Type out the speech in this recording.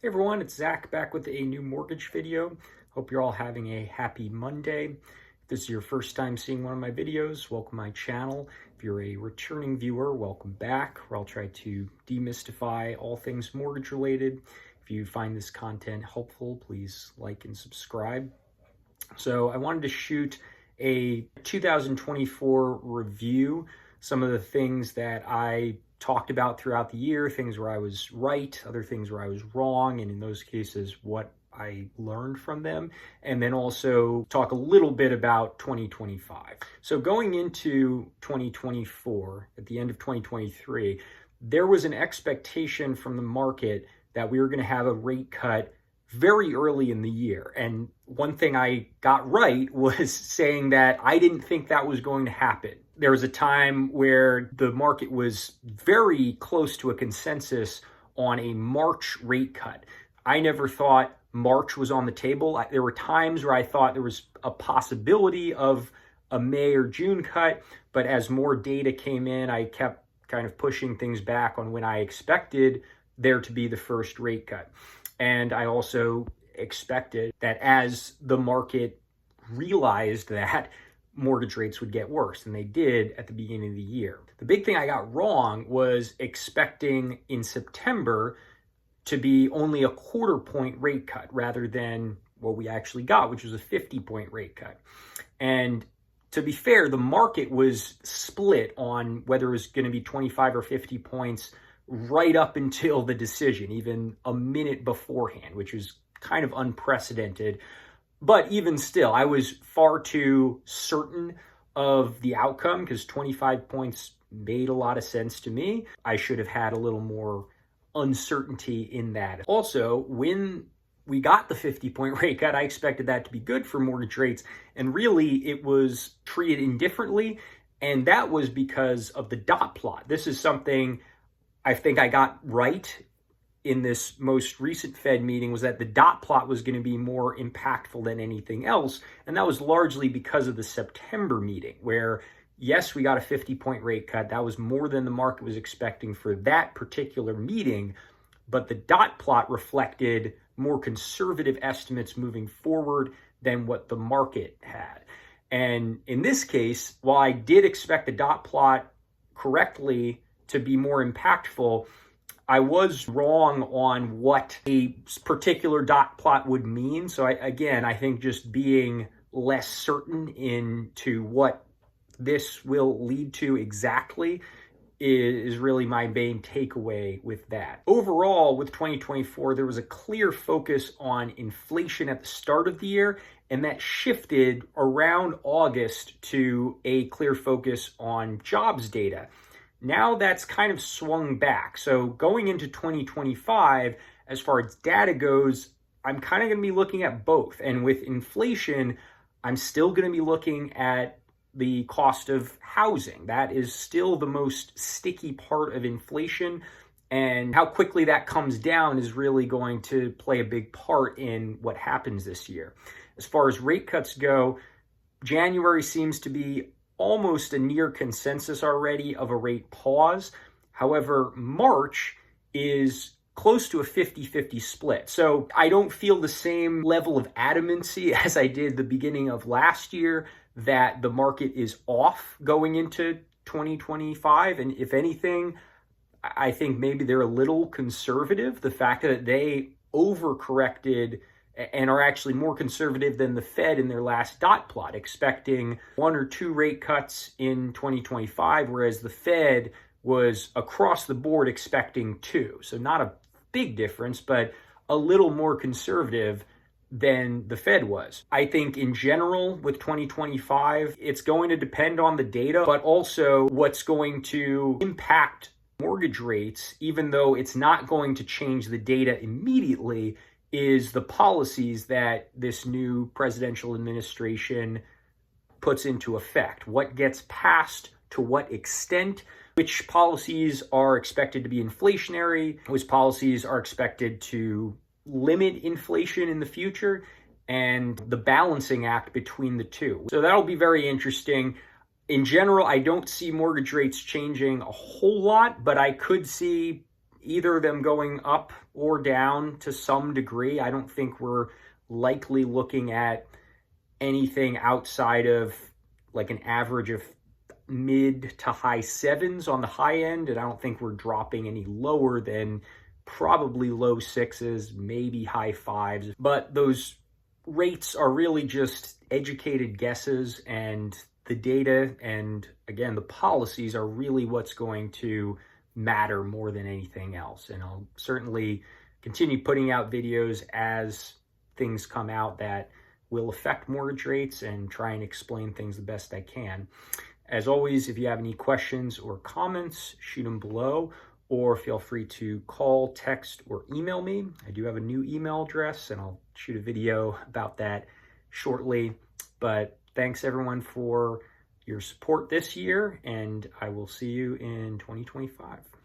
Hey everyone, it's Zach back with a new mortgage video. Hope you're all having a happy Monday. If this is your first time seeing one of my videos, welcome to my channel. If you're a returning viewer, welcome back, where I'll try to demystify all things mortgage related. If you find this content helpful, please like and subscribe. So I wanted to shoot a 2024 review, some of the things that I talked about throughout the year, things where I was right, other things where I was wrong, and in those cases, what I learned from them, and then also talk a little bit about 2025. So going into 2024, at the end of 2023, there was an expectation from the market that we were going to have a rate cut very early in the year. And one thing I got right was saying that I didn't think that was going to happen. There was a time where the market was very close to a consensus on a March rate cut. I never thought March was on the table. There were times where I thought there was a possibility of a May or June cut, but as more data came in, I kept kind of pushing things back on when I expected there to be the first rate cut. And I also expected that as the market realized that mortgage rates would get worse, and they did at the beginning of the year. The big thing I got wrong was expecting in September to be only a quarter-point rate cut rather than what we actually got, which was a 50-point rate cut. And to be fair, the market was split on whether it was going to be 25 or 50 points right up until the decision, even a minute beforehand, which was kind of unprecedented. But even still, I was far too certain of the outcome because 25 points made a lot of sense to me. I should have had a little more uncertainty in that. Also, when we got the 50-point rate cut, I expected that to be good for mortgage rates, and really it was treated indifferently, and that was because of the dot plot. This is something I think I got right in this most recent Fed meeting, was that the dot plot was going to be more impactful than anything else. And that was largely because of the September meeting, where, yes, we got a 50-point rate cut. That was more than the market was expecting for that particular meeting. But the dot plot reflected more conservative estimates moving forward than what the market had. And in this case, while I did expect the dot plot correctly to be more impactful, I was wrong on what a particular dot plot would mean. So I think just being less certain into what this will lead to exactly is really my main takeaway with that. Overall, with 2024, there was a clear focus on inflation at the start of the year, and that shifted around August to a clear focus on jobs data. Now that's kind of swung back. So going into 2025, as far as data goes, I'm kind of going to be looking at both. And with inflation, I'm still going to be looking at the cost of housing. That is still the most sticky part of inflation. And how quickly that comes down is really going to play a big part in what happens this year. As far as rate cuts go, January seems to be almost a near consensus already of a rate pause. However, March is close to a 50-50 split. So I don't feel the same level of adamancy as I did the beginning of last year that the market is off going into 2025. And if anything, I think maybe they're a little conservative. The fact that they overcorrected and are actually more conservative than the Fed in their last dot plot, expecting 1 or 2 rate cuts in 2025, whereas the Fed was across the board expecting 2. So not a big difference, but a little more conservative than the Fed was. I think in general with 2025, it's going to depend on the data, but also what's going to impact mortgage rates, even though it's not going to change the data immediately, is the policies that this new presidential administration puts into effect. What gets passed, to what extent, which policies are expected to be inflationary, which policies are expected to limit inflation in the future, and the balancing act between the two. So that'll be very interesting. In general, I don't see mortgage rates changing a whole lot, but I could see either them going up or down to some degree. I don't think we're likely looking at anything outside of like an average of mid to high sevens on the high end, and I don't think we're dropping any lower than probably low sixes, maybe high fives. But those rates are really just educated guesses, and the data and, again, the policies are really what's going to matter more than anything else. And I'll certainly continue putting out videos as things come out that will affect mortgage rates and try and explain things the best I can. As always, if you have any questions or comments, shoot them below, or feel free to call, text, or email me. I do have a new email address, and I'll shoot a video about that shortly. But thanks everyone for your support this year, and I will see you in 2025.